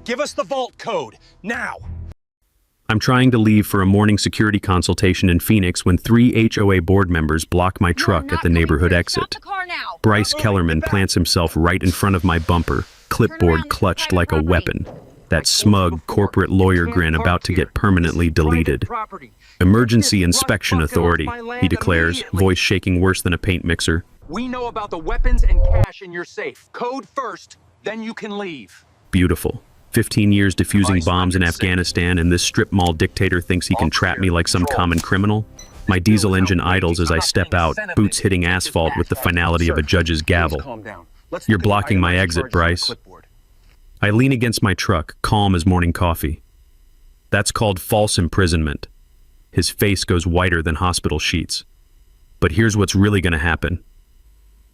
Give us the vault code, now! I'm trying to leave for a morning security consultation in Phoenix when 3 HOA board members block my truck at the neighborhood exit. Bryce Kellerman plants himself right in front of my bumper, clipboard clutched like a weapon. That smug corporate lawyer grin about to get permanently deleted. Emergency Inspection Authority, he declares, voice shaking worse than a paint mixer. We know about the weapons and cash in your safe. Code first, then you can leave. Beautiful. 15 years defusing bombs in Afghanistan, and this strip mall dictator thinks he can trap me like some common criminal? My diesel engine idles as I step out, boots hitting asphalt with the finality of a judge's gavel. You're blocking my exit, Bryce. I lean against my truck, calm as morning coffee. That's called false imprisonment. His face goes whiter than hospital sheets. But here's what's really going to happen.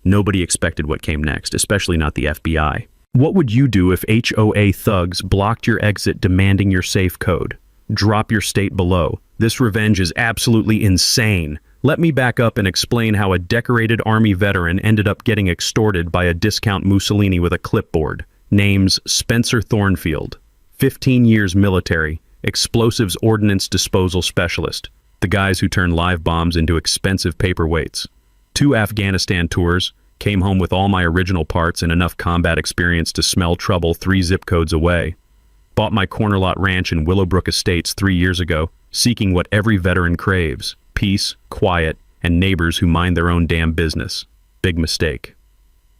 Nobody expected what came next, especially not the FBI. What would you do if HOA thugs blocked your exit demanding your safe code? Drop your state below. This revenge is absolutely insane. Let me back up and explain how a decorated Army veteran ended up getting extorted by a discount Mussolini with a clipboard. Names Spencer Thornfield. 15 years military. Explosives ordnance disposal specialist. The guys who turn live bombs into expensive paperweights. 2 Afghanistan tours. Came home with all my original parts and enough combat experience to smell trouble 3 zip codes away. Bought my corner lot ranch in Willowbrook Estates 3 years ago, seeking what every veteran craves: peace, quiet, and neighbors who mind their own damn business. Big mistake.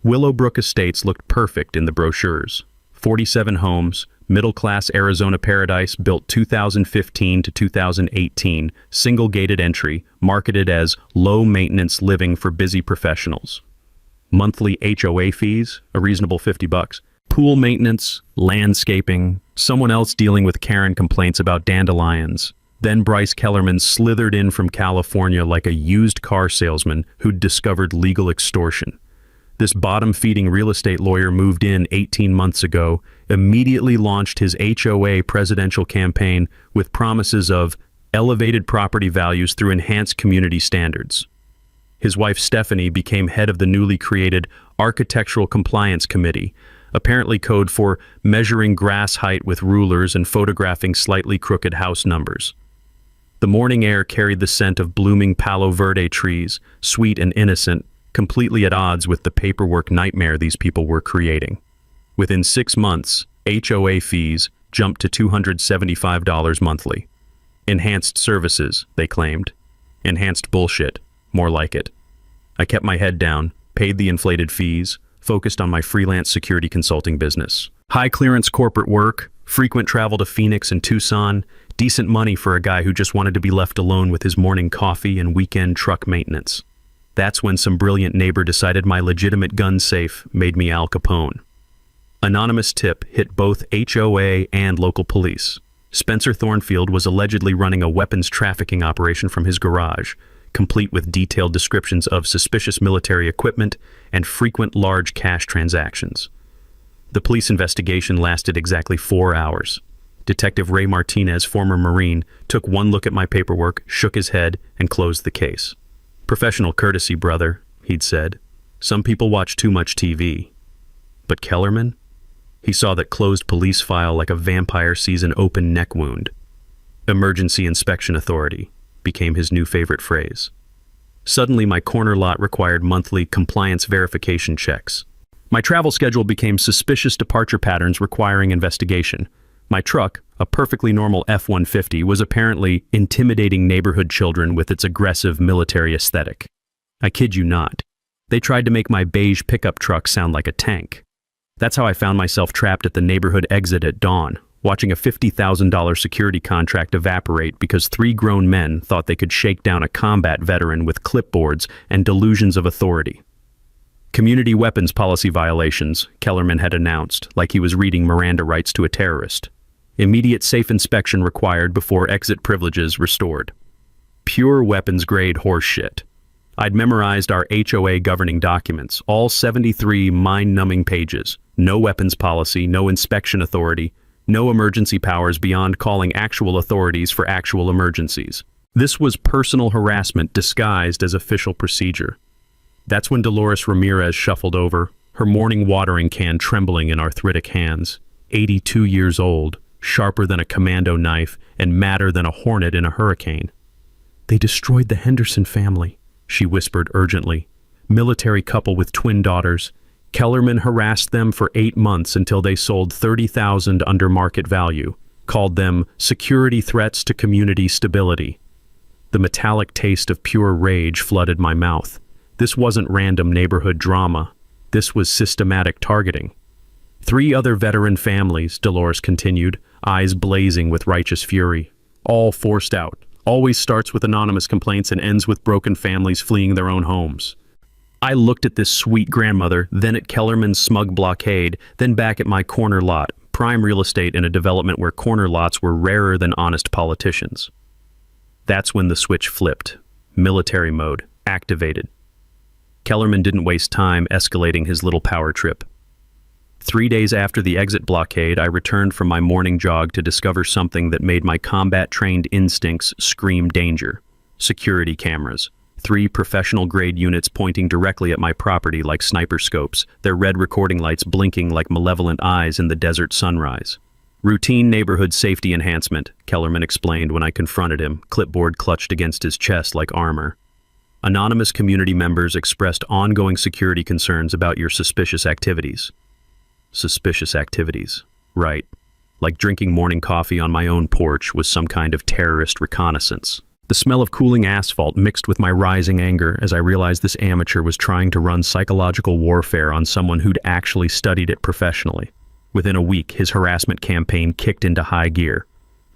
Willowbrook Estates looked perfect in the brochures. 47 homes, middle-class Arizona paradise built 2015 to 2018, single-gated entry, marketed as low-maintenance living for busy professionals. Monthly HOA fees, a reasonable $50. Pool maintenance, landscaping, someone else dealing with Karen complaints about dandelions. Then Bryce Kellerman slithered in from California like a used car salesman who'd discovered legal extortion. This bottom-feeding real estate lawyer moved in 18 months ago, immediately launched his HOA presidential campaign with promises of elevated property values through enhanced community standards. His wife Stephanie became head of the newly created Architectural Compliance Committee, apparently code for measuring grass height with rulers and photographing slightly crooked house numbers. The morning air carried the scent of blooming Palo Verde trees, sweet and innocent, completely at odds with the paperwork nightmare these people were creating. Within 6 months, HOA fees jumped to $275 monthly. Enhanced services, they claimed. Enhanced bullshit. More like it. I kept my head down, paid the inflated fees, focused on my freelance security consulting business. High clearance corporate work, frequent travel to Phoenix and Tucson, decent money for a guy who just wanted to be left alone with his morning coffee and weekend truck maintenance. That's when some brilliant neighbor decided my legitimate gun safe made me Al Capone. Anonymous tip hit both HOA and local police. Spencer Thornfield was allegedly running a weapons trafficking operation from his garage, complete with detailed descriptions of suspicious military equipment and frequent large cash transactions. The police investigation lasted exactly 4 hours. Detective Ray Martinez, former Marine, took one look at my paperwork, shook his head, and closed the case. "Professional courtesy, brother," he'd said. "Some people watch too much TV." But Kellerman? He saw that closed police file like a vampire sees an open neck wound. Emergency Inspection Authority became his new favorite phrase. Suddenly, my corner lot required monthly compliance verification checks. My travel schedule became suspicious departure patterns requiring investigation. My truck, a perfectly normal F-150, was apparently intimidating neighborhood children with its aggressive military aesthetic. I kid you not. They tried to make my beige pickup truck sound like a tank. That's how I found myself trapped at the neighborhood exit at dawn, watching a $50,000 security contract evaporate because 3 grown men thought they could shake down a combat veteran with clipboards and delusions of authority. Community weapons policy violations, Kellerman had announced, like he was reading Miranda rights to a terrorist. Immediate safe inspection required before exit privileges restored. Pure weapons-grade horseshit. I'd memorized our HOA governing documents, all 73 mind-numbing pages. No weapons policy, no inspection authority, no emergency powers beyond calling actual authorities for actual emergencies. This was personal harassment disguised as official procedure. That's when Dolores Ramirez shuffled over, her morning watering can trembling in arthritic hands. 82 years old, sharper than a commando knife and madder than a hornet in a hurricane. "They destroyed the Henderson family," she whispered urgently. "Military couple with twin daughters. Kellerman harassed them for 8 months until they sold 30,000 under market value, called them security threats to community stability." The metallic taste of pure rage flooded my mouth. This wasn't random neighborhood drama. This was systematic targeting. 3 other veteran families, Dolores continued, eyes blazing with righteous fury. All forced out. Always starts with anonymous complaints and ends with broken families fleeing their own homes. I looked at this sweet grandmother, then at Kellerman's smug blockade, then back at my corner lot, prime real estate in a development where corner lots were rarer than honest politicians. That's when the switch flipped. Military mode, activated. Kellerman didn't waste time escalating his little power trip. 3 days after the exit blockade, I returned from my morning jog to discover something that made my combat-trained instincts scream danger. Security cameras. 3 professional-grade units pointing directly at my property like sniper scopes, their red recording lights blinking like malevolent eyes in the desert sunrise. "Routine neighborhood safety enhancement," Kellerman explained when I confronted him, clipboard clutched against his chest like armor. "Anonymous community members expressed ongoing security concerns about your suspicious activities." Suspicious activities. Right. Like drinking morning coffee on my own porch was some kind of terrorist reconnaissance. The smell of cooling asphalt mixed with my rising anger as I realized this amateur was trying to run psychological warfare on someone who'd actually studied it professionally. Within a week, his harassment campaign kicked into high gear.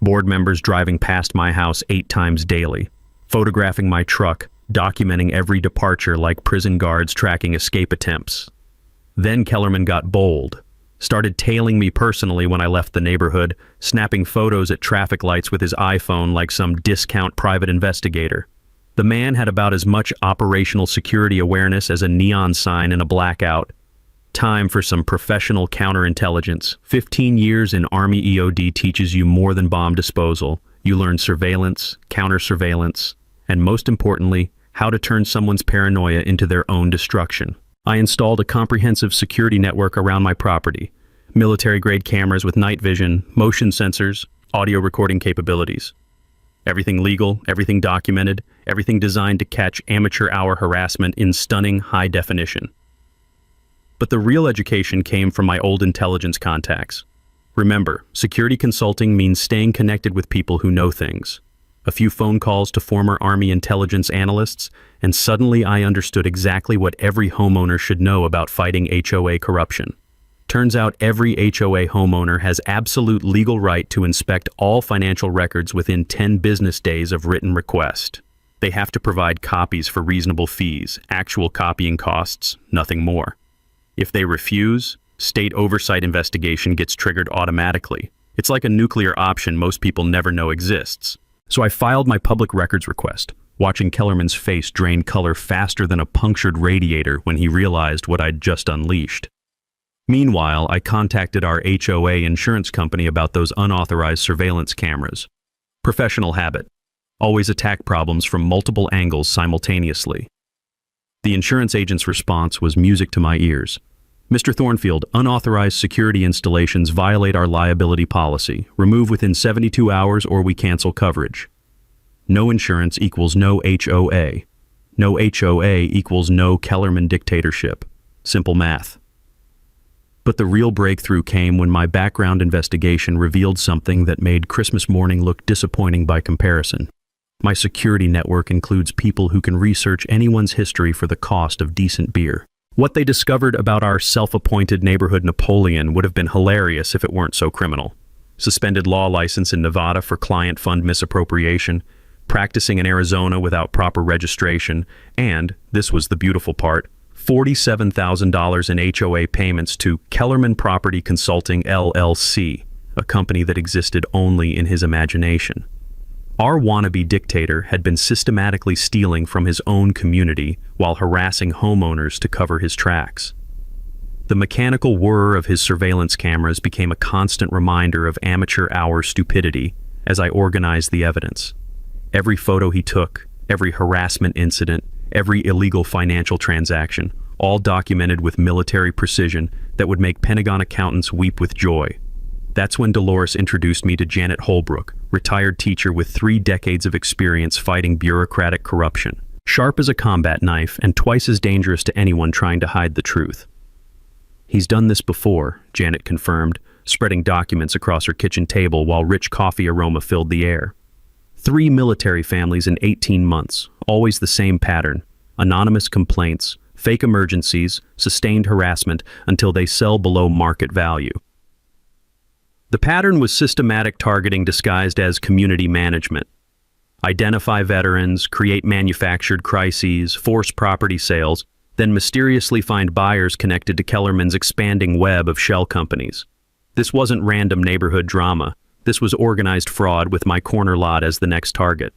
Board members driving past my house 8 times daily, photographing my truck, documenting every departure like prison guards tracking escape attempts. Then Kellerman got bold. Started tailing me personally when I left the neighborhood, snapping photos at traffic lights with his iPhone like some discount private investigator. The man had about as much operational security awareness as a neon sign in a blackout. Time for some professional counterintelligence. 15 years in Army EOD teaches you more than bomb disposal. You learn surveillance, counter-surveillance, and most importantly, how to turn someone's paranoia into their own destruction. I installed a comprehensive security network around my property. Military-grade cameras with night vision, motion sensors, audio recording capabilities. Everything legal, everything documented, everything designed to catch amateur hour harassment in stunning high definition. But the real education came from my old intelligence contacts. Remember, security consulting means staying connected with people who know things. A few phone calls to former Army intelligence analysts, and suddenly I understood exactly what every homeowner should know about fighting HOA corruption. Turns out every HOA homeowner has absolute legal right to inspect all financial records within 10 business days of written request. They have to provide copies for reasonable fees, actual copying costs, nothing more. If they refuse, state oversight investigation gets triggered automatically. It's like a nuclear option most people never know exists. So I filed my public records request, watching Kellerman's face drain color faster than a punctured radiator when he realized what I'd just unleashed. Meanwhile, I contacted our HOA insurance company about those unauthorized surveillance cameras. Professional habit. Always attack problems from multiple angles simultaneously. The insurance agent's response was music to my ears. "Mr. Thornfield, unauthorized security installations violate our liability policy. Remove within 72 hours or we cancel coverage." No insurance equals no HOA. No HOA equals no Kellerman dictatorship. Simple math. But the real breakthrough came when my background investigation revealed something that made Christmas morning look disappointing by comparison. My security network includes people who can research anyone's history for the cost of decent beer. What they discovered about our self-appointed neighborhood Napoleon would have been hilarious if it weren't so criminal. Suspended law license in Nevada for client fund misappropriation, practicing in Arizona without proper registration, and, this was the beautiful part, $47,000 in HOA payments to Kellerman Property Consulting LLC, a company that existed only in his imagination. Our wannabe dictator had been systematically stealing from his own community while harassing homeowners to cover his tracks. The mechanical whir of his surveillance cameras became a constant reminder of amateur hour stupidity as I organized the evidence. Every photo he took, every harassment incident, every illegal financial transaction, all documented with military precision that would make Pentagon accountants weep with joy. That's when Dolores introduced me to Janet Holbrook, retired teacher with 3 decades of experience fighting bureaucratic corruption. Sharp as a combat knife and twice as dangerous to anyone trying to hide the truth. "He's done this before," Janet confirmed, spreading documents across her kitchen table while rich coffee aroma filled the air. 3 military families in 18 months, always the same pattern: anonymous complaints, fake emergencies, sustained harassment until they sell below market value. The pattern was systematic targeting disguised as community management. Identify veterans, create manufactured crises, force property sales, then mysteriously find buyers connected to Kellerman's expanding web of shell companies. This wasn't random neighborhood drama. This was organized fraud with my corner lot as the next target.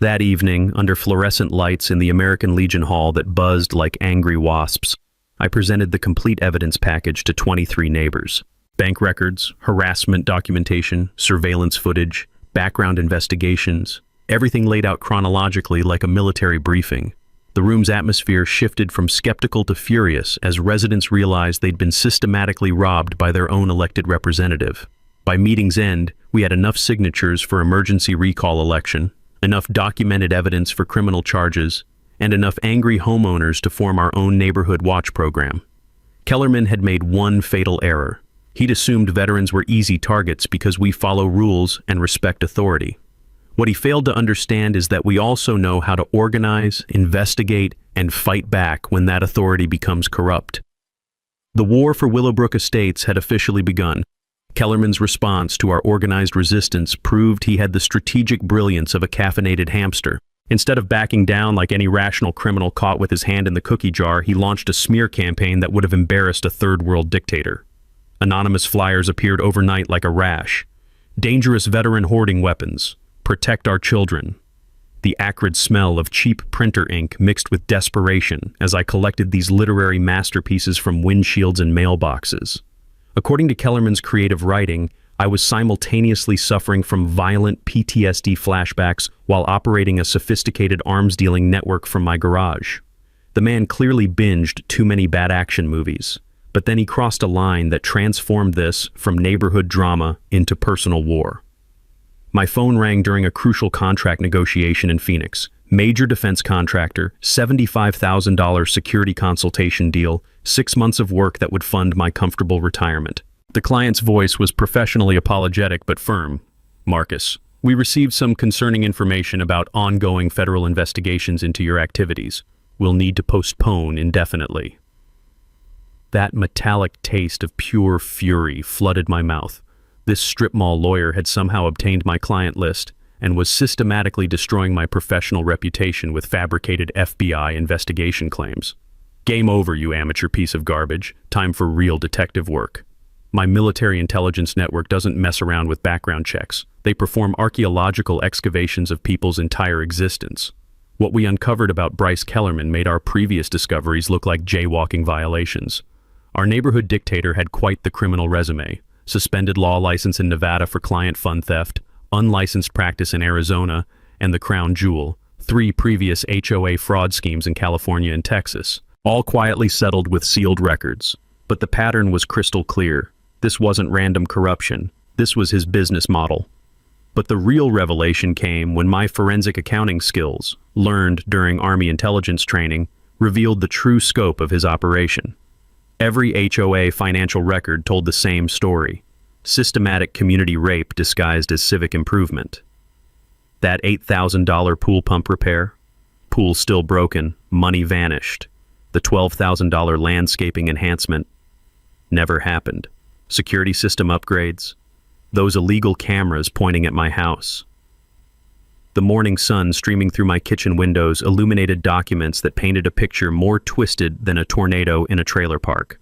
That evening, under fluorescent lights in the American Legion Hall that buzzed like angry wasps, I presented the complete evidence package to 23 neighbors. Bank records, harassment documentation, surveillance footage, background investigations, everything laid out chronologically like a military briefing. The room's atmosphere shifted from skeptical to furious as residents realized they'd been systematically robbed by their own elected representative. By meeting's end, we had enough signatures for emergency recall election, enough documented evidence for criminal charges, and enough angry homeowners to form our own neighborhood watch program. Kellerman had made one fatal error. He'd assumed veterans were easy targets because we follow rules and respect authority. What he failed to understand is that we also know how to organize, investigate, and fight back when that authority becomes corrupt. The war for Willowbrook Estates had officially begun. Kellerman's response to our organized resistance proved he had the strategic brilliance of a caffeinated hamster. Instead of backing down like any rational criminal caught with his hand in the cookie jar, he launched a smear campaign that would have embarrassed a third-world dictator. Anonymous flyers appeared overnight like a rash. Dangerous veteran hoarding weapons. Protect our children. The acrid smell of cheap printer ink mixed with desperation as I collected these literary masterpieces from windshields and mailboxes. According to Kellerman's creative writing, I was simultaneously suffering from violent PTSD flashbacks while operating a sophisticated arms-dealing network from my garage. The man clearly binged too many bad action movies, but then he crossed a line that transformed this from neighborhood drama into personal war. My phone rang during a crucial contract negotiation in Phoenix. Major defense contractor, $75,000 security consultation deal, 6 months of work that would fund my comfortable retirement. The client's voice was professionally apologetic but firm. "Marcus, we received some concerning information about ongoing federal investigations into your activities. We'll need to postpone indefinitely." That metallic taste of pure fury flooded my mouth. This strip mall lawyer had somehow obtained my client list and was systematically destroying my professional reputation with fabricated FBI investigation claims. "Game over, you amateur piece of garbage. Time for real detective work." My military intelligence network doesn't mess around with background checks. They perform archaeological excavations of people's entire existence. What we uncovered about Bryce Kellerman made our previous discoveries look like jaywalking violations. Our neighborhood dictator had quite the criminal resume. Suspended law license in Nevada for client fund theft, unlicensed practice in Arizona, and the crown jewel, 3 previous HOA fraud schemes in California and Texas, all quietly settled with sealed records. But the pattern was crystal clear. This wasn't random corruption. This was his business model. But the real revelation came when my forensic accounting skills, learned during Army intelligence training, revealed the true scope of his operation. Every HOA financial record told the same story: systematic community rape disguised as civic improvement. That $8,000 pool pump repair? Pool still broken, money vanished. The $12,000 landscaping enhancement? Never happened. Security system upgrades? Those illegal cameras pointing at my house. The morning sun streaming through my kitchen windows illuminated documents that painted a picture more twisted than a tornado in a trailer park.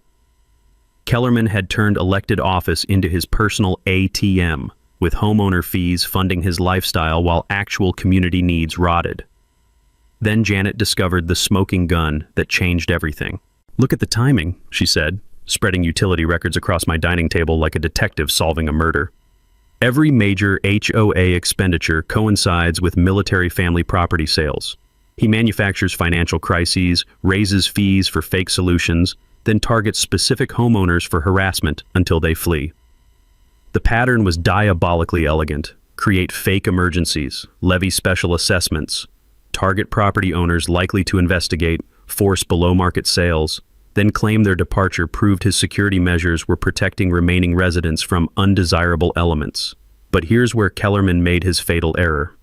Kellerman had turned elected office into his personal ATM, with homeowner fees funding his lifestyle while actual community needs rotted. Then Janet discovered the smoking gun that changed everything. "Look at the timing," she said, spreading utility records across my dining table like a detective solving a murder. Every major HOA expenditure coincides with military family property sales. He manufactures financial crises, raises fees for fake solutions, then targets specific homeowners for harassment until they flee. The pattern was diabolically elegant. Create fake emergencies, levy special assessments, target property owners likely to investigate, force below-market sales, then claim their departure proved his security measures were protecting remaining residents from undesirable elements. But here's where Kellerman made his fatal error.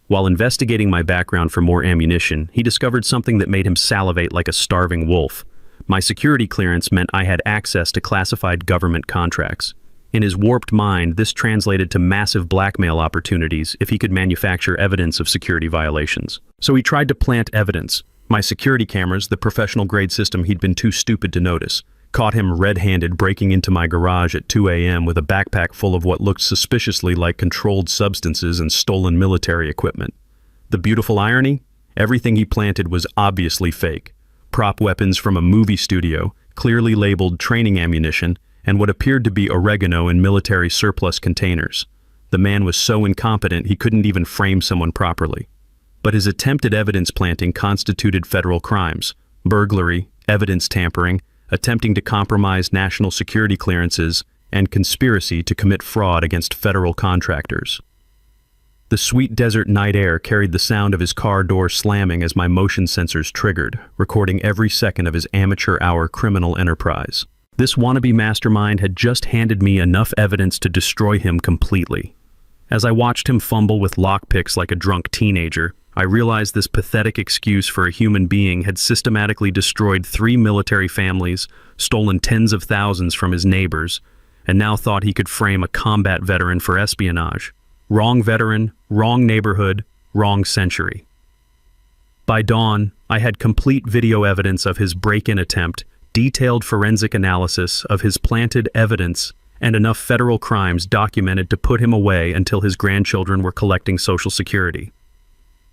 While investigating my background for more ammunition, he discovered something that made him salivate like a starving wolf. My security clearance meant I had access to classified government contracts. In his warped mind, this translated to massive blackmail opportunities if he could manufacture evidence of security violations. So he tried to plant evidence. My security cameras, the professional-grade system he'd been too stupid to notice, caught him red-handed breaking into my garage at 2 a.m. with a backpack full of what looked suspiciously like controlled substances and stolen military equipment. The beautiful irony? Everything he planted was obviously fake. Prop weapons from a movie studio, clearly labeled training ammunition, and what appeared to be oregano in military surplus containers. The man was so incompetent he couldn't even frame someone properly. But his attempted evidence planting constituted federal crimes: burglary, evidence tampering, attempting to compromise national security clearances, and conspiracy to commit fraud against federal contractors. The sweet desert night air carried the sound of his car door slamming as my motion sensors triggered, recording every second of his amateur hour criminal enterprise. This wannabe mastermind had just handed me enough evidence to destroy him completely. As I watched him fumble with lockpicks like a drunk teenager, I realized this pathetic excuse for a human being had systematically destroyed 3 military families, stolen tens of thousands from his neighbors, and now thought he could frame a combat veteran for espionage. Wrong veteran, wrong neighborhood, wrong century. By dawn, I had complete video evidence of his break-in attempt, detailed forensic analysis of his planted evidence, and enough federal crimes documented to put him away until his grandchildren were collecting Social Security.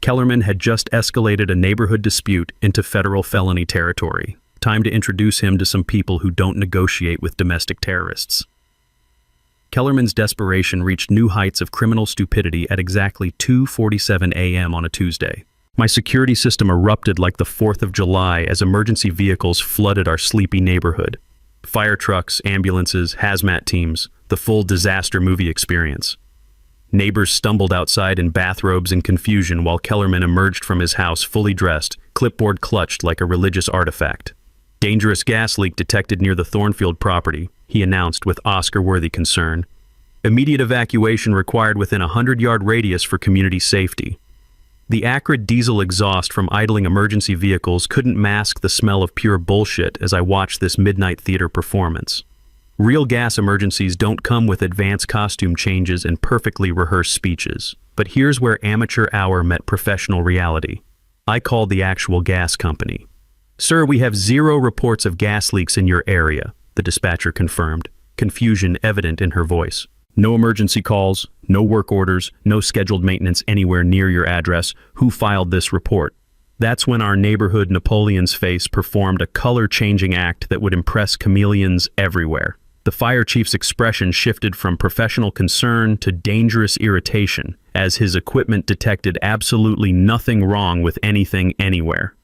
Kellerman had just escalated a neighborhood dispute into federal felony territory. Time to introduce him to some people who don't negotiate with domestic terrorists. Kellerman's desperation reached new heights of criminal stupidity at exactly 2:47 a.m. on a Tuesday. My security system erupted like the 4th of July as emergency vehicles flooded our sleepy neighborhood. Fire trucks, ambulances, hazmat teams, the full disaster movie experience. Neighbors stumbled outside in bathrobes in confusion while Kellerman emerged from his house fully dressed, clipboard clutched like a religious artifact. Dangerous gas leak detected near the Thornfield property, he announced with Oscar-worthy concern. Immediate evacuation required within a 100-yard radius for community safety. The acrid diesel exhaust from idling emergency vehicles couldn't mask the smell of pure bullshit as I watched this midnight theater performance. Real gas emergencies don't come with advanced costume changes and perfectly rehearsed speeches. But here's where amateur hour met professional reality. I called the actual gas company. "Sir, we have 0 reports of gas leaks in your area," the dispatcher confirmed, confusion evident in her voice. "No emergency calls, no work orders, no scheduled maintenance anywhere near your address. Who filed this report?" That's when our neighborhood Napoleon's face performed a color-changing act that would impress chameleons everywhere. The fire chief's expression shifted from professional concern to dangerous irritation as his equipment detected absolutely nothing wrong with anything anywhere.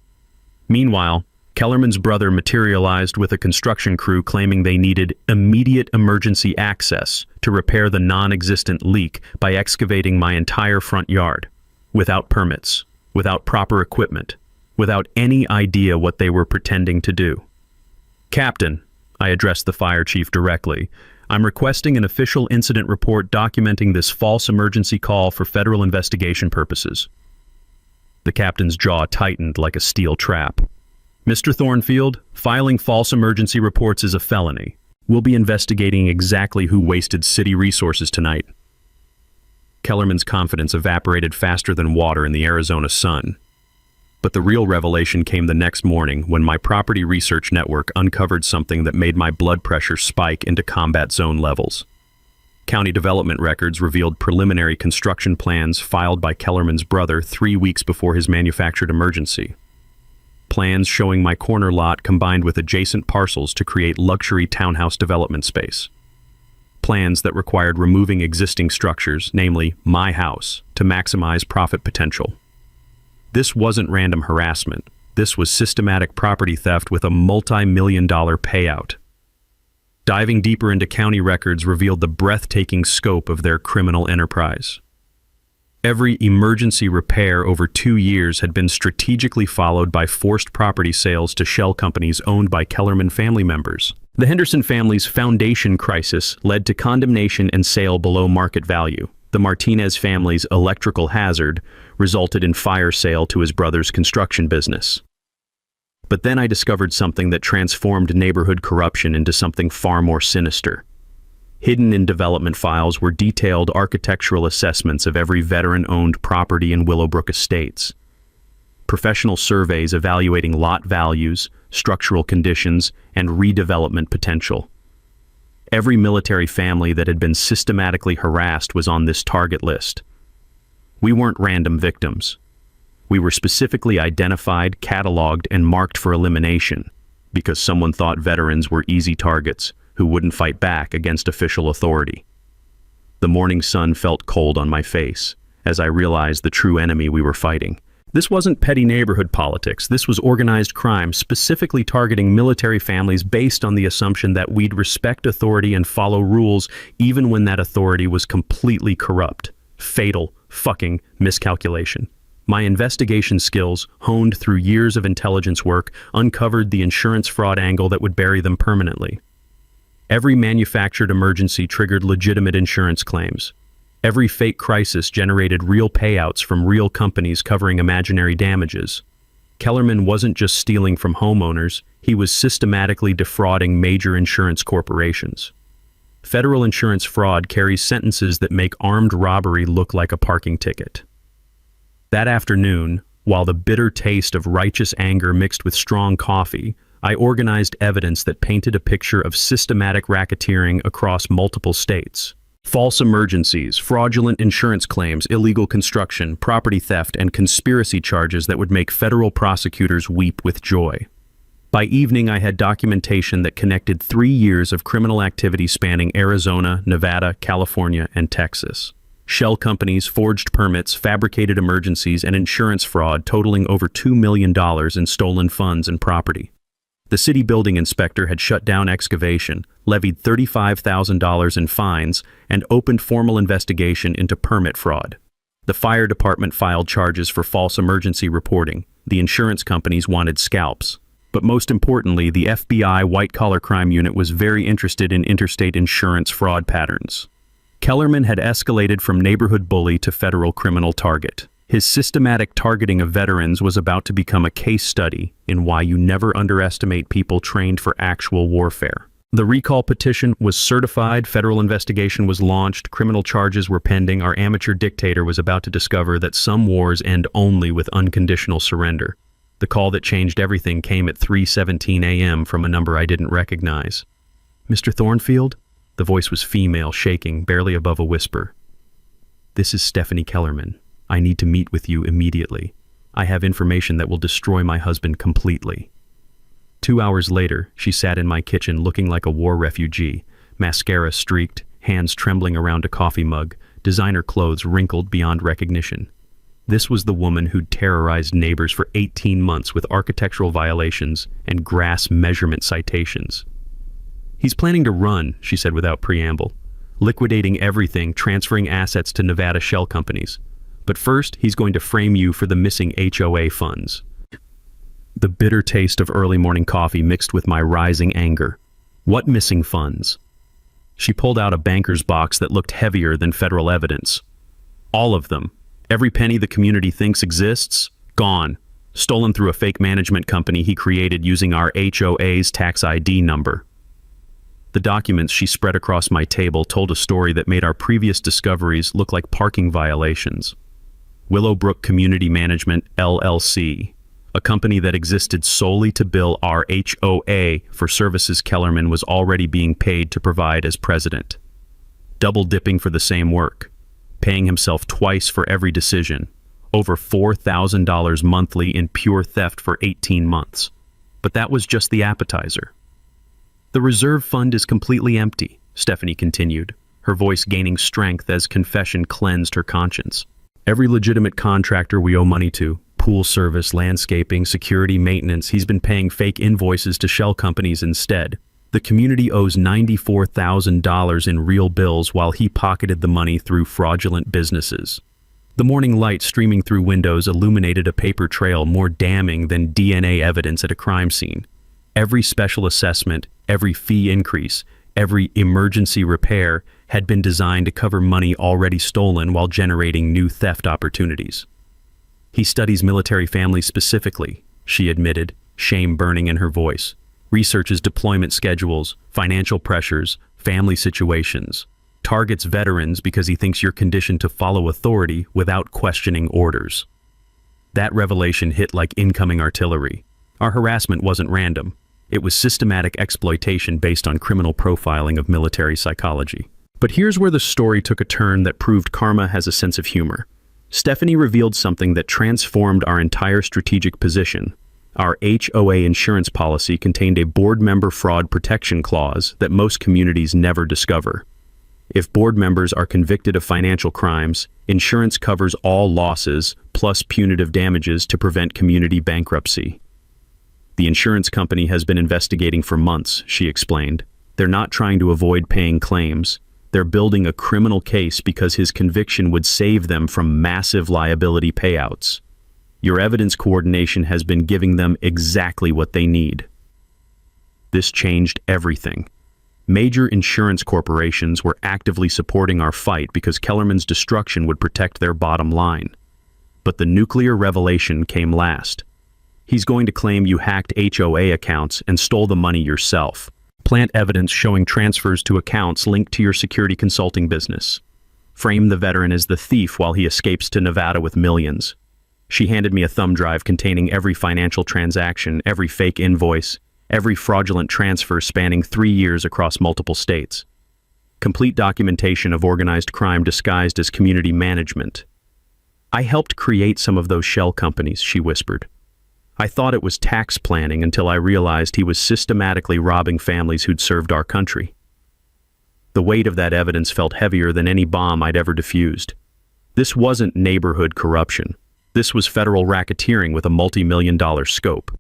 Meanwhile, Kellerman's brother materialized with a construction crew claiming they needed immediate emergency access to repair the non-existent leak by excavating my entire front yard, without permits, without proper equipment, without any idea what they were pretending to do. "Captain," I addressed the fire chief directly, "I'm requesting an official incident report documenting this false emergency call for federal investigation purposes." The captain's jaw tightened like a steel trap. "Mr. Thornfield, filing false emergency reports is a felony. We'll be investigating exactly who wasted city resources tonight." Kellerman's confidence evaporated faster than water in the Arizona sun. But the real revelation came the next morning when my property research network uncovered something that made my blood pressure spike into combat zone levels. County development records revealed preliminary construction plans filed by Kellerman's brother 3 weeks before his manufactured emergency. Plans showing my corner lot combined with adjacent parcels to create luxury townhouse development space. Plans that required removing existing structures, namely my house, to maximize profit potential. This wasn't random harassment. This was systematic property theft with a multi-million-dollar payout. Diving deeper into county records revealed the breathtaking scope of their criminal enterprise. Every emergency repair over 2 years had been strategically followed by forced property sales to shell companies owned by Kellerman family members. The Henderson family's foundation crisis led to condemnation and sale below market value. The Martinez family's electrical hazard resulted in fire sale to his brother's construction business. But then I discovered something that transformed neighborhood corruption into something far more sinister. Hidden in development files were detailed architectural assessments of every veteran-owned property in Willowbrook Estates. Professional surveys evaluating lot values, structural conditions, and redevelopment potential. Every military family that had been systematically harassed was on this target list. We weren't random victims. We were specifically identified, cataloged, and marked for elimination because someone thought veterans were easy targets who wouldn't fight back against official authority. The morning sun felt cold on my face as I realized the true enemy we were fighting. This wasn't petty neighborhood politics. This was organized crime, specifically targeting military families based on the assumption that we'd respect authority and follow rules even when that authority was completely corrupt. Fatal fucking miscalculation. My investigation skills, honed through years of intelligence work, uncovered the insurance fraud angle that would bury them permanently. Every manufactured emergency triggered legitimate insurance claims. Every fake crisis generated real payouts from real companies covering imaginary damages. Kellerman wasn't just stealing from homeowners, he was systematically defrauding major insurance corporations. Federal insurance fraud carries sentences that make armed robbery look like a parking ticket. That afternoon, while the bitter taste of righteous anger mixed with strong coffee, I organized evidence that painted a picture of systematic racketeering across multiple states. False emergencies, fraudulent insurance claims, illegal construction, property theft, and conspiracy charges that would make federal prosecutors weep with joy. By evening, I had documentation that connected 3 years of criminal activity spanning Arizona, Nevada, California, and Texas. Shell companies, forged permits, fabricated emergencies, and insurance fraud totaling over $2 million in stolen funds and property. The city building inspector had shut down excavation, levied $35,000 in fines, and opened formal investigation into permit fraud. The fire department filed charges for false emergency reporting. The insurance companies wanted scalps. But most importantly, the FBI white-collar crime unit was very interested in interstate insurance fraud patterns. Kellerman had escalated from neighborhood bully to federal criminal target. His systematic targeting of veterans was about to become a case study in why you never underestimate people trained for actual warfare. The recall petition was certified, federal investigation was launched, criminal charges were pending. Our amateur dictator was about to discover that some wars end only with unconditional surrender. The call that changed everything came at 3:17 a.m. from a number I didn't recognize. "Mr. Thornfield?" The voice was female, shaking, barely above a whisper. "This is Stephanie Kellerman. I need to meet with you immediately. I have information that will destroy my husband completely." 2 hours later, she sat in my kitchen looking like a war refugee, mascara streaked, hands trembling around a coffee mug, designer clothes wrinkled beyond recognition. This was the woman who'd terrorized neighbors for 18 months with architectural violations and grass measurement citations. "He's planning to run," she said without preamble, "liquidating everything, transferring assets to Nevada shell companies. But first, he's going to frame you for the missing HOA funds." The bitter taste of early morning coffee mixed with my rising anger. What missing funds? She pulled out a banker's box that looked heavier than federal evidence. All of them. Every penny the community thinks exists, gone. Stolen through a fake management company he created using our HOA's tax ID number. The documents she spread across my table told a story that made our previous discoveries look like parking violations. Willowbrook Community Management, LLC, a company that existed solely to bill our HOA for services Kellerman was already being paid to provide as president. Double-dipping for the same work, paying himself twice for every decision, over $4,000 monthly in pure theft for 18 months. But that was just the appetizer. "The reserve fund is completely empty," Stephanie continued, her voice gaining strength as confession cleansed her conscience. "Every legitimate contractor we owe money to, pool service, landscaping, security, maintenance, he's been paying fake invoices to shell companies instead. The community owes $94,000 in real bills while he pocketed the money through fraudulent businesses. The morning light streaming through windows illuminated a paper trail more damning than DNA evidence at a crime scene. Every special assessment, every fee increase, every emergency repair had been designed to cover money already stolen while generating new theft opportunities. "He studies military families specifically," she admitted, shame burning in her voice. "Researches deployment schedules, financial pressures, family situations. Targets veterans because he thinks you're conditioned to follow authority without questioning orders." That revelation hit like incoming artillery. Our harassment wasn't random. It was systematic exploitation based on criminal profiling of military psychology. But here's where the story took a turn that proved karma has a sense of humor. Stephanie revealed something that transformed our entire strategic position. Our HOA insurance policy contained a board member fraud protection clause that most communities never discover. If board members are convicted of financial crimes, insurance covers all losses plus punitive damages to prevent community bankruptcy. "The insurance company has been investigating for months," she explained. "They're not trying to avoid paying claims. They're building a criminal case because his conviction would save them from massive liability payouts. Your evidence coordination has been giving them exactly what they need." This changed everything. Major insurance corporations were actively supporting our fight because Kellerman's destruction would protect their bottom line. But the nuclear revelation came last. "He's going to claim you hacked HOA accounts and stole the money yourself. Plant evidence showing transfers to accounts linked to your security consulting business. Frame the veteran as the thief while he escapes to Nevada with millions." She handed me a thumb drive containing every financial transaction, every fake invoice, every fraudulent transfer spanning 3 years across multiple states. Complete documentation of organized crime disguised as community management. "I helped create some of those shell companies," she whispered. "I thought it was tax planning until I realized he was systematically robbing families who'd served our country." The weight of that evidence felt heavier than any bomb I'd ever defused. This wasn't neighborhood corruption. This was federal racketeering with a multi-million-dollar scope.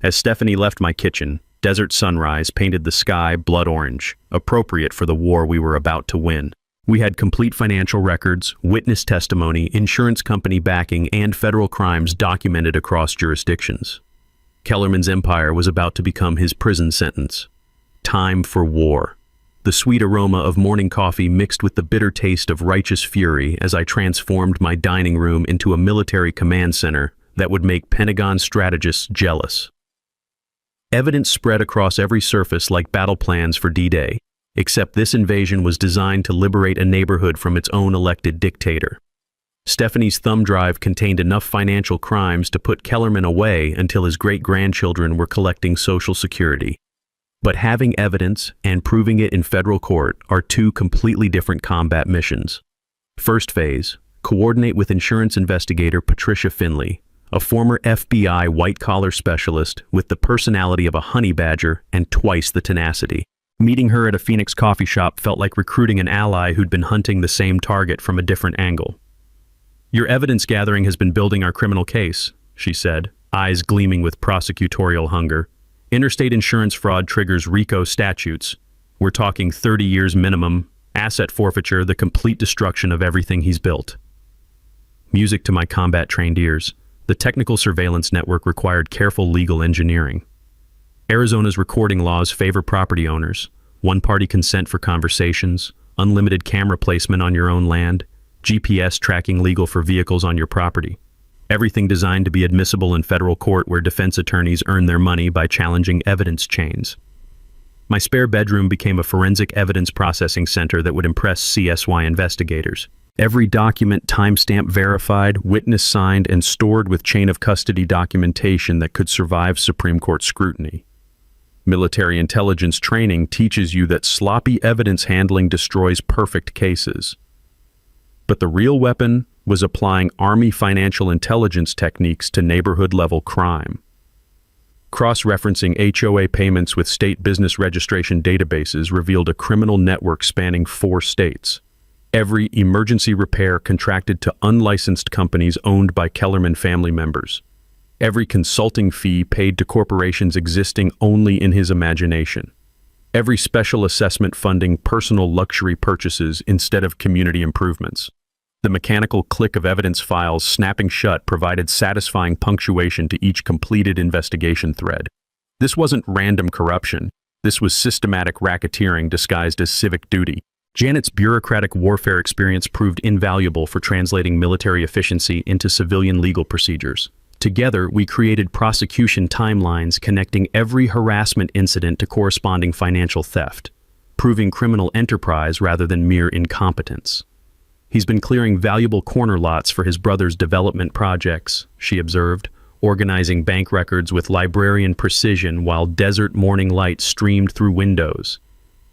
As Stephanie left my kitchen, desert sunrise painted the sky blood orange, appropriate for the war we were about to win. We had complete financial records, witness testimony, insurance company backing, and federal crimes documented across jurisdictions. Kellerman's empire was about to become his prison sentence. Time for war. The sweet aroma of morning coffee mixed with the bitter taste of righteous fury as I transformed my dining room into a military command center that would make Pentagon strategists jealous. Evidence spread across every surface like battle plans for D-Day, except this invasion was designed to liberate a neighborhood from its own elected dictator. Stephanie's thumb drive contained enough financial crimes to put Kellerman away until his great-grandchildren were collecting Social Security. But having evidence and proving it in federal court are two completely different combat missions. First phase, coordinate with insurance investigator Patricia Finley, a former FBI white-collar specialist with the personality of a honey badger and twice the tenacity. Meeting her at a Phoenix coffee shop felt like recruiting an ally who'd been hunting the same target from a different angle. "Your evidence gathering has been building our criminal case," she said, eyes gleaming with prosecutorial hunger. "Interstate insurance fraud triggers RICO statutes. We're talking 30 years minimum, asset forfeiture, the complete destruction of everything he's built." Music to my combat-trained ears. The technical surveillance network required careful legal engineering. Arizona's recording laws favor property owners, one-party consent for conversations, unlimited camera placement on your own land, GPS tracking legal for vehicles on your property. Everything designed to be admissible in federal court where defense attorneys earn their money by challenging evidence chains. My spare bedroom became a forensic evidence processing center that would impress CSY investigators. Every document timestamp verified, witness signed, and stored with chain of custody documentation that could survive Supreme Court scrutiny. Military intelligence training teaches you that sloppy evidence handling destroys perfect cases. But the real weapon was applying Army financial intelligence techniques to neighborhood-level crime. Cross-referencing HOA payments with state business registration databases revealed a criminal network spanning 4 states. Every emergency repair contracted to unlicensed companies owned by Kellerman family members. Every consulting fee paid to corporations existing only in his imagination. every special assessment funding personal luxury purchases instead of community improvements. The mechanical click of evidence files snapping shut provided satisfying punctuation to each completed investigation thread. This wasn't random corruption. This was systematic racketeering disguised as civic duty. Janet's bureaucratic warfare experience proved invaluable for translating military efficiency into civilian legal procedures. Together, we created prosecution timelines connecting every harassment incident to corresponding financial theft, proving criminal enterprise rather than mere incompetence. "He's been clearing valuable corner lots for his brother's development projects," she observed, organizing bank records with librarian precision while desert morning light streamed through windows.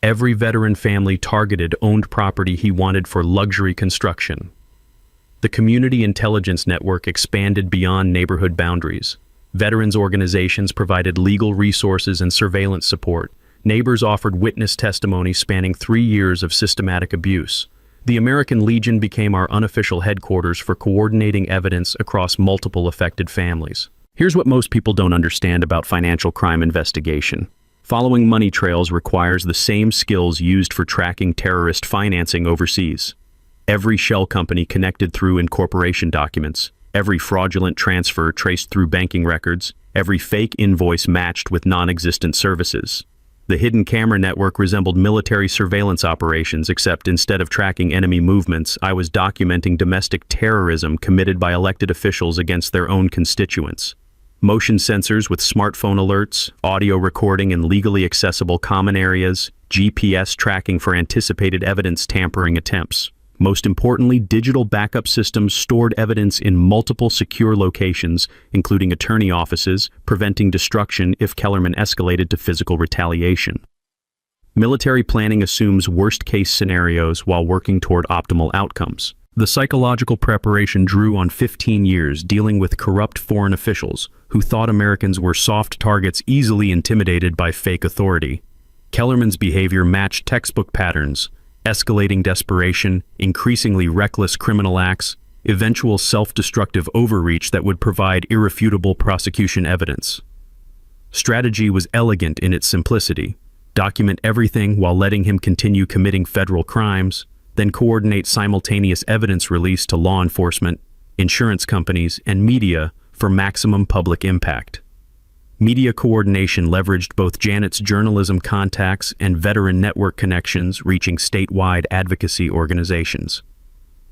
Every veteran family targeted owned property he wanted for luxury construction. The community intelligence network expanded beyond neighborhood boundaries. Veterans organizations provided legal resources and surveillance support. Neighbors offered witness testimony spanning 3 years of systematic abuse. The American Legion became our unofficial headquarters for coordinating evidence across multiple affected families. Here's what most people don't understand about financial crime investigation. Following money trails requires the same skills used for tracking terrorist financing overseas. Every shell company connected through incorporation documents, every fraudulent transfer traced through banking records, every fake invoice matched with non-existent services. The hidden camera network resembled military surveillance operations, except instead of tracking enemy movements, I was documenting domestic terrorism committed by elected officials against their own constituents. Motion sensors with smartphone alerts, audio recording in legally accessible common areas, GPS tracking for anticipated evidence tampering attempts. Most importantly, digital backup systems stored evidence in multiple secure locations, including attorney offices, preventing destruction if Kellerman escalated to physical retaliation. Military planning assumes worst-case scenarios while working toward optimal outcomes. The psychological preparation drew on 15 years dealing with corrupt foreign officials who thought Americans were soft targets easily intimidated by fake authority. Kellerman's behavior matched textbook patterns: escalating desperation, increasingly reckless criminal acts, eventual self-destructive overreach that would provide irrefutable prosecution evidence. Strategy was elegant in its simplicity. Document everything while letting him continue committing federal crimes, then coordinate simultaneous evidence release to law enforcement, insurance companies, and media for maximum public impact. Media coordination leveraged both Janet's journalism contacts and veteran network connections, reaching statewide advocacy organizations.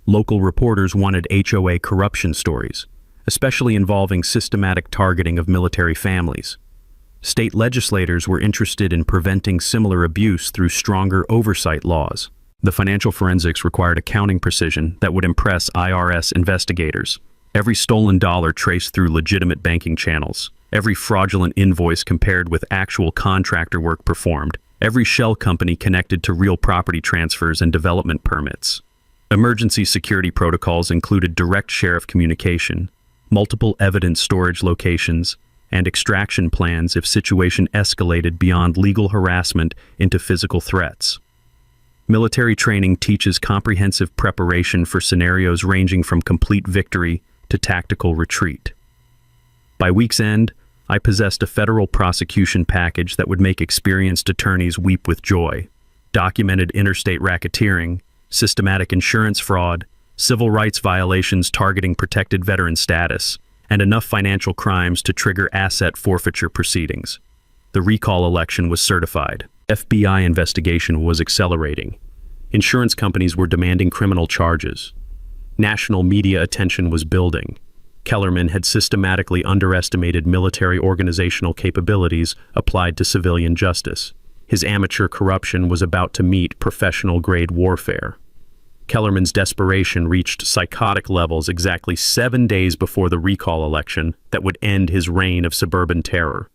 Local reporters wanted HOA corruption stories, especially involving systematic targeting of military families. State legislators were interested in preventing similar abuse through stronger oversight laws. The financial forensics required accounting precision that would impress IRS investigators. Every stolen dollar traced through legitimate banking channels. Every fraudulent invoice compared with actual contractor work performed. Every shell company connected to real property transfers and development permits. Emergency security protocols included direct sheriff communication, multiple evidence storage locations, and extraction plans if situation escalated beyond legal harassment into physical threats. Military training teaches comprehensive preparation for scenarios ranging from complete victory to tactical retreat. By week's end, I possessed a federal prosecution package that would make experienced attorneys weep with joy. Documented interstate racketeering, systematic insurance fraud, civil rights violations targeting protected veteran status, and enough financial crimes to trigger asset forfeiture proceedings. The recall election was certified. FBI investigation was accelerating. Insurance companies were demanding criminal charges. National media attention was building. Kellerman had systematically underestimated military organizational capabilities applied to civilian justice. His amateur corruption was about to meet professional-grade warfare. Kellerman's desperation reached psychotic levels exactly 7 days before the recall election that would end his reign of suburban terror.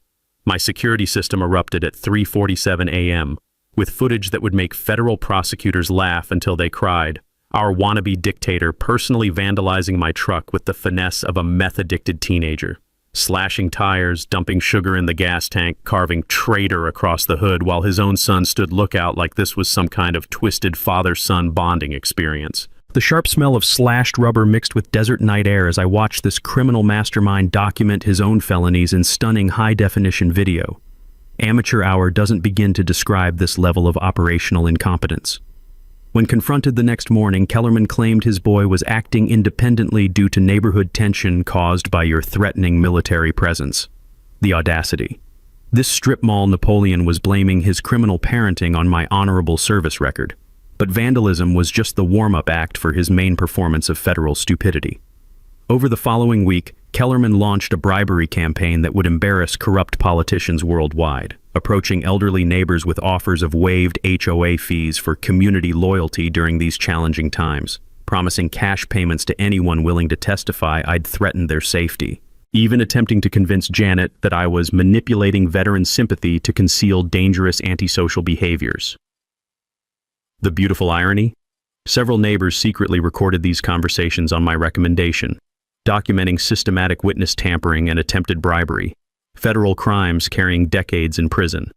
My security system erupted at 3:47 a.m., with footage that would make federal prosecutors laugh until they cried. Our wannabe dictator personally vandalizing my truck with the finesse of a meth-addicted teenager, slashing tires, dumping sugar in the gas tank, carving traitor across the hood while his own son stood lookout like this was some kind of twisted father-son bonding experience. The sharp smell of slashed rubber mixed with desert night air as I watched this criminal mastermind document his own felonies in stunning high-definition video. Amateur hour doesn't begin to describe this level of operational incompetence. When confronted the next morning, Kellerman claimed his boy was acting independently due to neighborhood tension caused by your threatening military presence. The audacity. This strip mall Napoleon was blaming his criminal parenting on my honorable service record. But vandalism was just the warm-up act for his main performance of federal stupidity. Over the following week, Kellerman launched a bribery campaign that would embarrass corrupt politicians worldwide, approaching elderly neighbors with offers of waived HOA fees for community loyalty during these challenging times, promising cash payments to anyone willing to testify I'd threatened their safety, even attempting to convince Janet that I was manipulating veteran sympathy to conceal dangerous antisocial behaviors. The beautiful irony? Several neighbors secretly recorded these conversations on my recommendation, documenting systematic witness tampering and attempted bribery, federal crimes carrying decades in prison.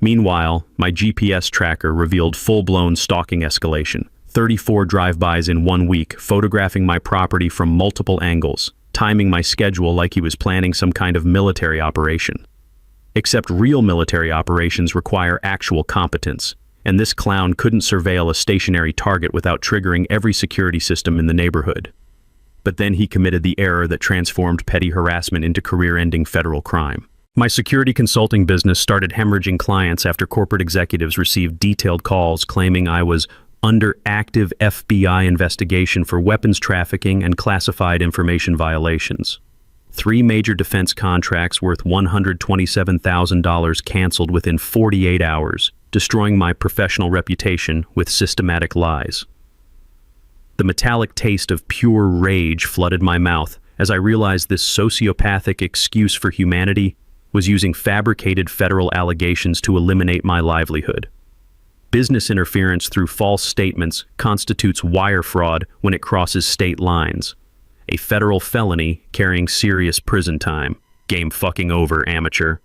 Meanwhile, my GPS tracker revealed full-blown stalking escalation, 34 drive-bys in 1 week, photographing my property from multiple angles, timing my schedule like he was planning some kind of military operation. Except real military operations require actual competence, and this clown couldn't surveil a stationary target without triggering every security system in the neighborhood. But then he committed the error that transformed petty harassment into career-ending federal crime. My security consulting business started hemorrhaging clients after corporate executives received detailed calls claiming I was under active FBI investigation for weapons trafficking and classified information violations. 3 major defense contracts worth $127,000 canceled within 48 hours, destroying my professional reputation with systematic lies. The metallic taste of pure rage flooded my mouth as I realized this sociopathic excuse for humanity was using fabricated federal allegations to eliminate my livelihood. Business interference through false statements constitutes wire fraud when it crosses state lines. A federal felony carrying serious prison time. Game fucking over, amateur.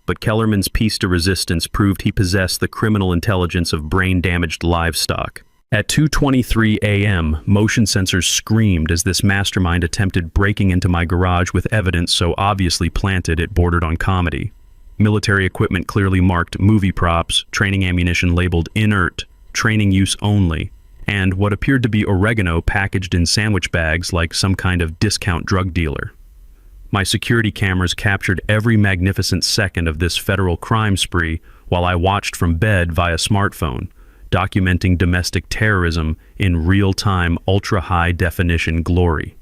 But Kellerman's piece de resistance proved he possessed the criminal intelligence of brain-damaged livestock. At 2:23 a.m., motion sensors screamed as this mastermind attempted breaking into my garage with evidence so obviously planted it bordered on comedy. Military equipment clearly marked movie props, training ammunition labeled inert, training use only, and what appeared to be oregano packaged in sandwich bags like some kind of discount drug dealer. My security cameras captured every magnificent second of this federal crime spree while I watched from bed via smartphone, documenting domestic terrorism in real-time, ultra-high-definition glory.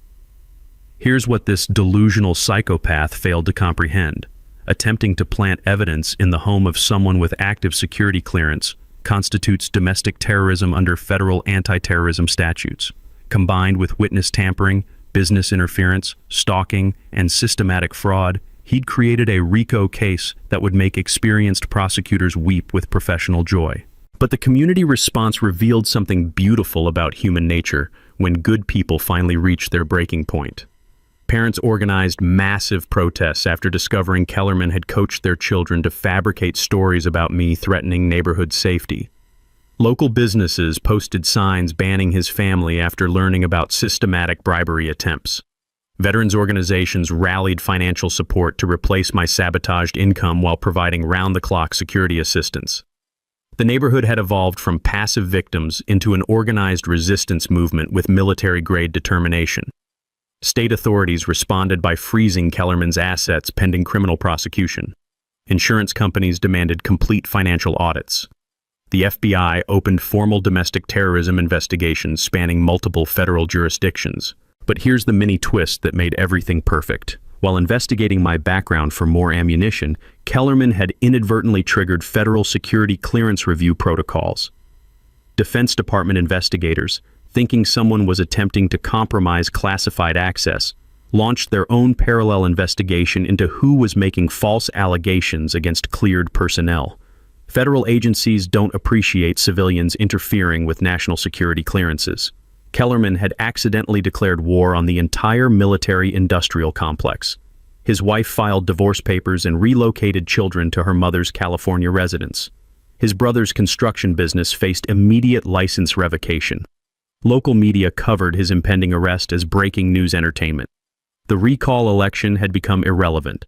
Here's what this delusional psychopath failed to comprehend. Attempting to plant evidence in the home of someone with active security clearance constitutes domestic terrorism under federal anti-terrorism statutes. Combined with witness tampering, business interference, stalking, and systematic fraud, he'd created a RICO case that would make experienced prosecutors weep with professional joy. But the community response revealed something beautiful about human nature when good people finally reached their breaking point. Parents organized massive protests after discovering Kellerman had coached their children to fabricate stories about me threatening neighborhood safety. Local businesses posted signs banning his family after learning about systematic bribery attempts. Veterans organizations rallied financial support to replace my sabotaged income while providing round-the-clock security assistance. The neighborhood had evolved from passive victims into an organized resistance movement with military-grade determination. State authorities responded by freezing Kellerman's assets pending criminal prosecution. Insurance companies demanded complete financial audits. The FBI opened formal domestic terrorism investigations spanning multiple federal jurisdictions. But here's the mini twist that made everything perfect. While investigating my background for more ammunition, Kellerman had inadvertently triggered federal security clearance review protocols. Defense Department investigators, thinking someone was attempting to compromise classified access, launched their own parallel investigation into who was making false allegations against cleared personnel. Federal agencies don't appreciate civilians interfering with national security clearances. Kellerman had accidentally declared war on the entire military-industrial complex. His wife filed divorce papers and relocated children to her mother's California residence. His brother's construction business faced immediate license revocation. Local media covered his impending arrest as breaking news entertainment. The recall election had become irrelevant.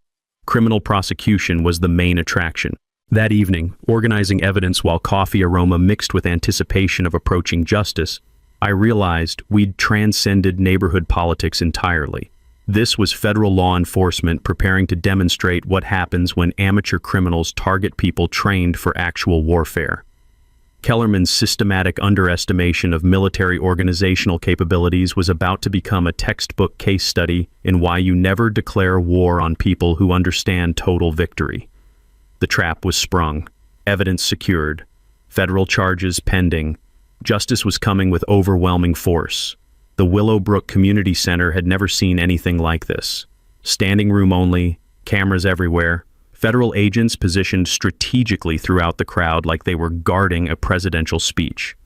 Criminal prosecution was the main attraction. That evening, organizing evidence while coffee aroma mixed with anticipation of approaching justice, I realized we'd transcended neighborhood politics entirely. This was federal law enforcement preparing to demonstrate what happens when amateur criminals target people trained for actual warfare. Kellerman's systematic underestimation of military organizational capabilities was about to become a textbook case study in why you never declare war on people who understand total victory. The trap was sprung, evidence secured, federal charges pending. Justice was coming with overwhelming force. The Willowbrook Community Center had never seen anything like this. Standing room only, cameras everywhere, federal agents positioned strategically throughout the crowd like they were guarding a presidential speech.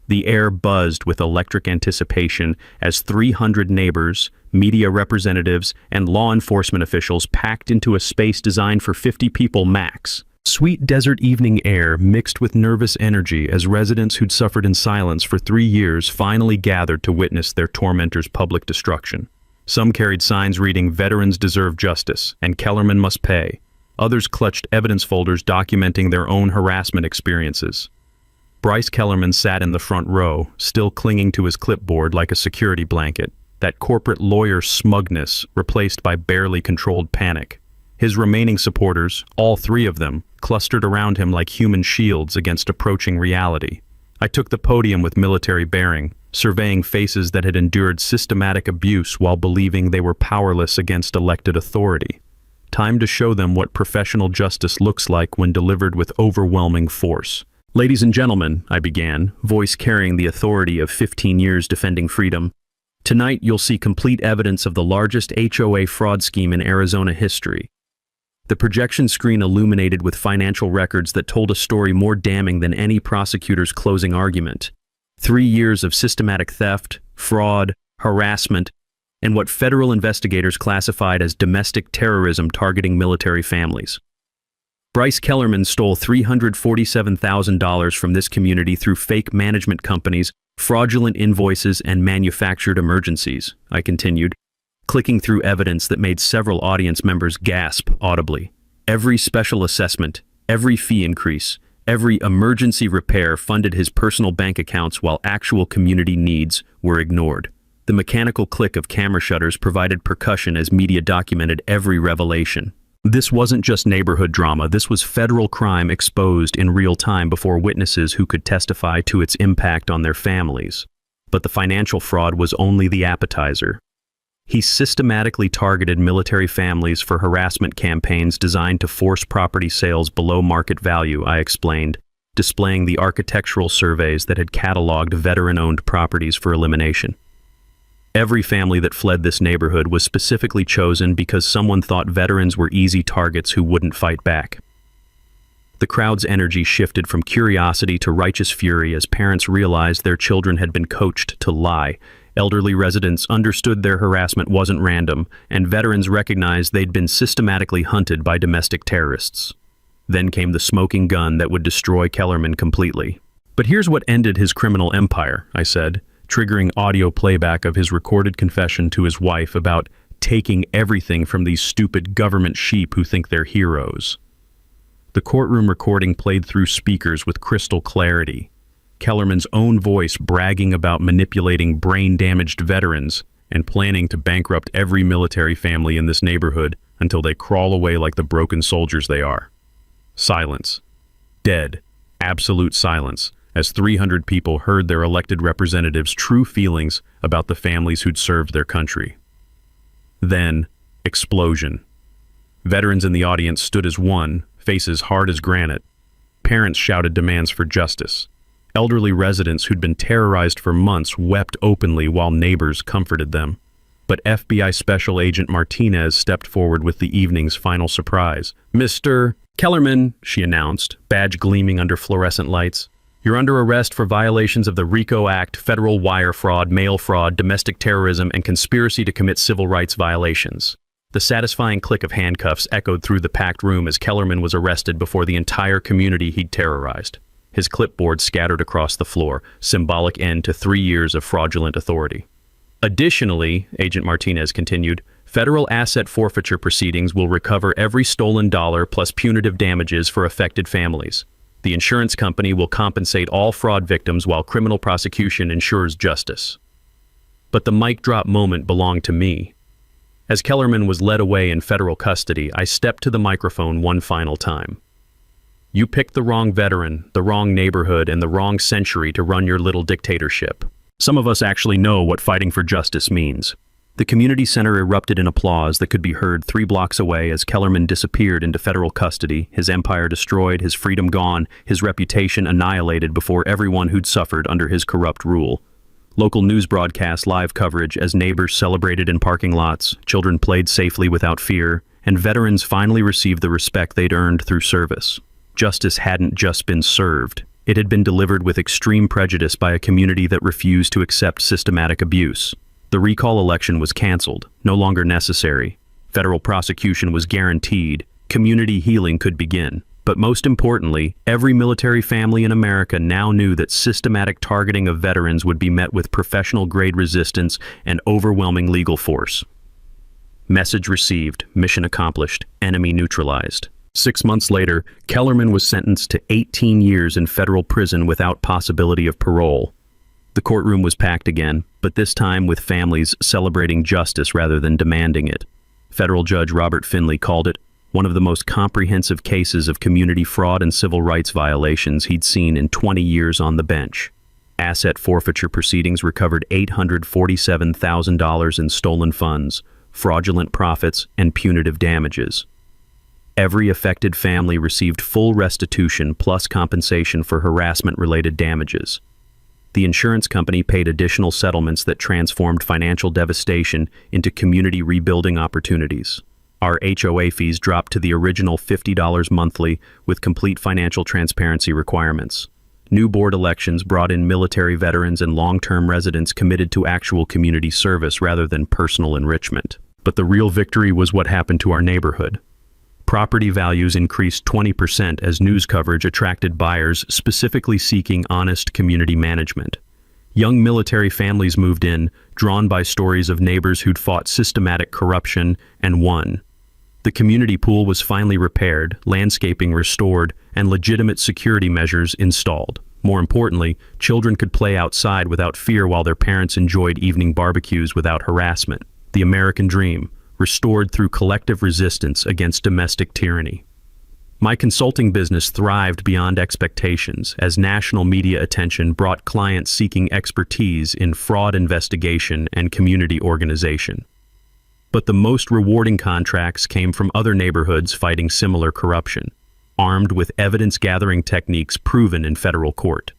The air buzzed with electric anticipation as 300 neighbors, media representatives, and law enforcement officials packed into a space designed for 50 people max. Sweet desert evening air mixed with nervous energy as residents who'd suffered in silence for 3 years finally gathered to witness their tormentors' public destruction. Some carried signs reading, "Veterans deserve justice," and "Kellerman must pay." Others clutched evidence folders documenting their own harassment experiences. Bryce Kellerman sat in the front row, still clinging to his clipboard like a security blanket, that corporate lawyer smugness replaced by barely controlled panic. His remaining supporters, all 3 of them, clustered around him like human shields against approaching reality. I took the podium with military bearing, surveying faces that had endured systematic abuse while believing they were powerless against elected authority. Time to show them what professional justice looks like when delivered with overwhelming force. "Ladies and gentlemen," I began, voice carrying the authority of 15 years defending freedom, "tonight you'll see complete evidence of the largest HOA fraud scheme in Arizona history." The projection screen illuminated with financial records that told a story more damning than any prosecutor's closing argument. 3 years of systematic theft, fraud, harassment, and what federal investigators classified as domestic terrorism targeting military families. Bryce Kellerman stole $347,000 from this community through fake management companies, fraudulent invoices, and manufactured emergencies, I continued, clicking through evidence that made several audience members gasp audibly. Every special assessment, every fee increase, every emergency repair funded his personal bank accounts while actual community needs were ignored. The mechanical click of camera shutters provided percussion as media documented every revelation. This wasn't just neighborhood drama, this was federal crime exposed in real time before witnesses who could testify to its impact on their families. But the financial fraud was only the appetizer. He systematically targeted military families for harassment campaigns designed to force property sales below market value, I explained, displaying the architectural surveys that had cataloged veteran-owned properties for elimination. Every family that fled this neighborhood was specifically chosen because someone thought veterans were easy targets who wouldn't fight back. The crowd's energy shifted from curiosity to righteous fury as parents realized their children had been coached to lie. Elderly residents understood their harassment wasn't random, and veterans recognized they'd been systematically hunted by domestic terrorists. Then came the smoking gun that would destroy Kellerman completely. "But here's what ended his criminal empire," I said, triggering audio playback of his recorded confession to his wife about taking everything from these stupid government sheep who think they're heroes. The courtroom recording played through speakers with crystal clarity. Kellerman's own voice bragging about manipulating brain-damaged veterans and planning to bankrupt every military family in this neighborhood until they crawl away like the broken soldiers they are. Silence. Dead. Absolute silence, as 300 people heard their elected representatives' true feelings about the families who'd served their country. Then, explosion. Veterans in the audience stood as one, faces hard as granite. Parents shouted demands for justice. Elderly residents who'd been terrorized for months wept openly while neighbors comforted them. But FBI Special Agent Martinez stepped forward with the evening's final surprise. "Mr. Kellerman," she announced, badge gleaming under fluorescent lights, "you're under arrest for violations of the RICO Act, federal wire fraud, mail fraud, domestic terrorism, and conspiracy to commit civil rights violations." The satisfying click of handcuffs echoed through the packed room as Kellerman was arrested before the entire community he'd terrorized. His clipboard scattered across the floor, symbolic end to 3 years of fraudulent authority. Additionally, Agent Martinez continued, federal asset forfeiture proceedings will recover every stolen dollar plus punitive damages for affected families. The insurance company will compensate all fraud victims while criminal prosecution ensures justice. But the mic drop moment belonged to me. As Kellerman was led away in federal custody, I stepped to the microphone one final time. You picked the wrong veteran, the wrong neighborhood, and the wrong century to run your little dictatorship. Some of us actually know what fighting for justice means. The community center erupted in applause that could be heard 3 blocks away as Kellerman disappeared into federal custody, his empire destroyed, his freedom gone, his reputation annihilated before everyone who'd suffered under his corrupt rule. Local news broadcast live coverage as neighbors celebrated in parking lots, children played safely without fear, and veterans finally received the respect they'd earned through service. Justice hadn't just been served. It had been delivered with extreme prejudice by a community that refused to accept systematic abuse. The recall election was canceled, no longer necessary. Federal prosecution was guaranteed. Community healing could begin. But most importantly, every military family in America now knew that systematic targeting of veterans would be met with professional-grade resistance and overwhelming legal force. Message received, mission accomplished, enemy neutralized. 6 months later, Kellerman was sentenced to 18 years in federal prison without possibility of parole. The courtroom was packed again, but this time with families celebrating justice rather than demanding it. Federal Judge Robert Finley called it one of the most comprehensive cases of community fraud and civil rights violations he'd seen in 20 years on the bench. Asset forfeiture proceedings recovered $847,000 in stolen funds, fraudulent profits, and punitive damages. Every affected family received full restitution plus compensation for harassment-related damages. The insurance company paid additional settlements that transformed financial devastation into community rebuilding opportunities. Our HOA fees dropped to the original $50 monthly with complete financial transparency requirements. New board elections brought in military veterans and long-term residents committed to actual community service rather than personal enrichment. But the real victory was what happened to our neighborhood. Property values increased 20% as news coverage attracted buyers specifically seeking honest community management. Young military families moved in, drawn by stories of neighbors who'd fought systematic corruption and won. The community pool was finally repaired, landscaping restored, and legitimate security measures installed. More importantly, children could play outside without fear while their parents enjoyed evening barbecues without harassment. The American dream, restored through collective resistance against domestic tyranny. My consulting business thrived beyond expectations as national media attention brought clients seeking expertise in fraud investigation and community organization. But the most rewarding contracts came from other neighborhoods fighting similar corruption, armed with evidence-gathering techniques proven in federal court.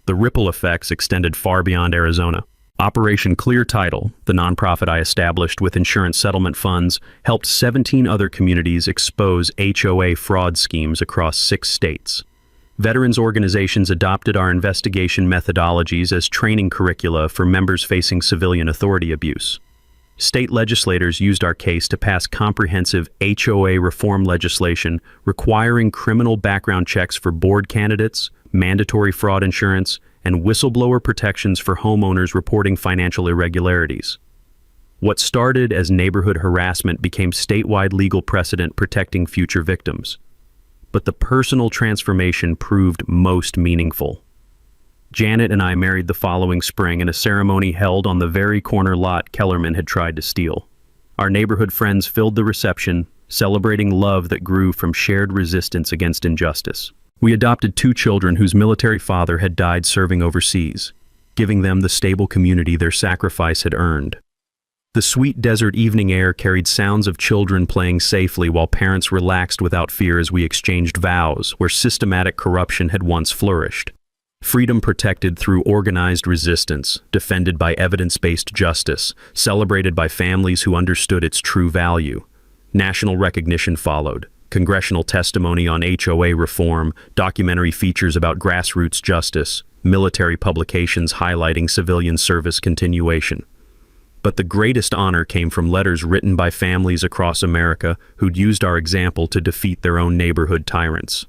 The ripple effects extended far beyond Arizona. Operation Clear Title, the nonprofit I established with insurance settlement funds, helped 17 other communities expose HOA fraud schemes across 6 states. Veterans organizations adopted our investigation methodologies as training curricula for members facing civilian authority abuse. State legislators used our case to pass comprehensive HOA reform legislation requiring criminal background checks for board candidates, mandatory fraud insurance, and whistleblower protections for homeowners reporting financial irregularities. What started as neighborhood harassment became statewide legal precedent protecting future victims. But the personal transformation proved most meaningful. Janet and I married the following spring in a ceremony held on the very corner lot Kellerman had tried to steal. Our neighborhood friends filled the reception, celebrating love that grew from shared resistance against injustice. We adopted 2 children whose military father had died serving overseas, giving them the stable community their sacrifice had earned. The sweet desert evening air carried sounds of children playing safely while parents relaxed without fear as we exchanged vows where systematic corruption had once flourished. Freedom protected through organized resistance, defended by evidence-based justice, celebrated by families who understood its true value. National recognition followed. Congressional testimony on HOA reform, documentary features about grassroots justice, military publications highlighting civilian service continuation. But the greatest honor came from letters written by families across America who'd used our example to defeat their own neighborhood tyrants.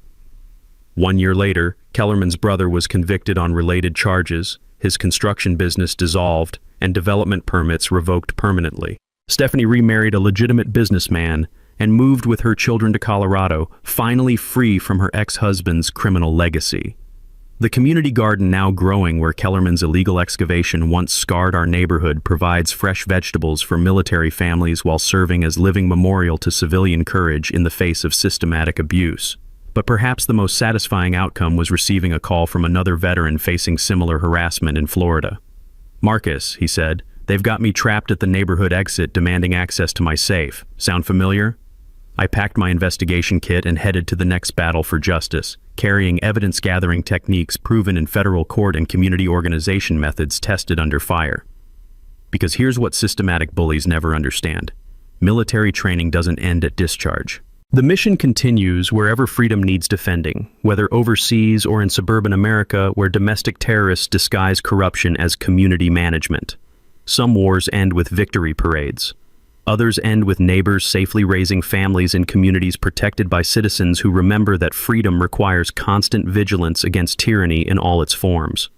1 year later, Kellerman's brother was convicted on related charges, his construction business dissolved, and development permits revoked permanently. Stephanie remarried a legitimate businessman and moved with her children to Colorado, finally free from her ex-husband's criminal legacy. The community garden now growing where Kellerman's illegal excavation once scarred our neighborhood provides fresh vegetables for military families while serving as living memorial to civilian courage in the face of systematic abuse. But perhaps the most satisfying outcome was receiving a call from another veteran facing similar harassment in Florida. "Marcus," he said, "they've got me trapped at the neighborhood exit demanding access to my safe. Sound familiar?" I packed my investigation kit and headed to the next battle for justice, carrying evidence-gathering techniques proven in federal court and community organization methods tested under fire. Because here's what systematic bullies never understand. Military training doesn't end at discharge. The mission continues wherever freedom needs defending, whether overseas or in suburban America where domestic terrorists disguise corruption as community management. Some wars end with victory parades. Others end with neighbors safely raising families in communities protected by citizens who remember that freedom requires constant vigilance against tyranny in all its forms.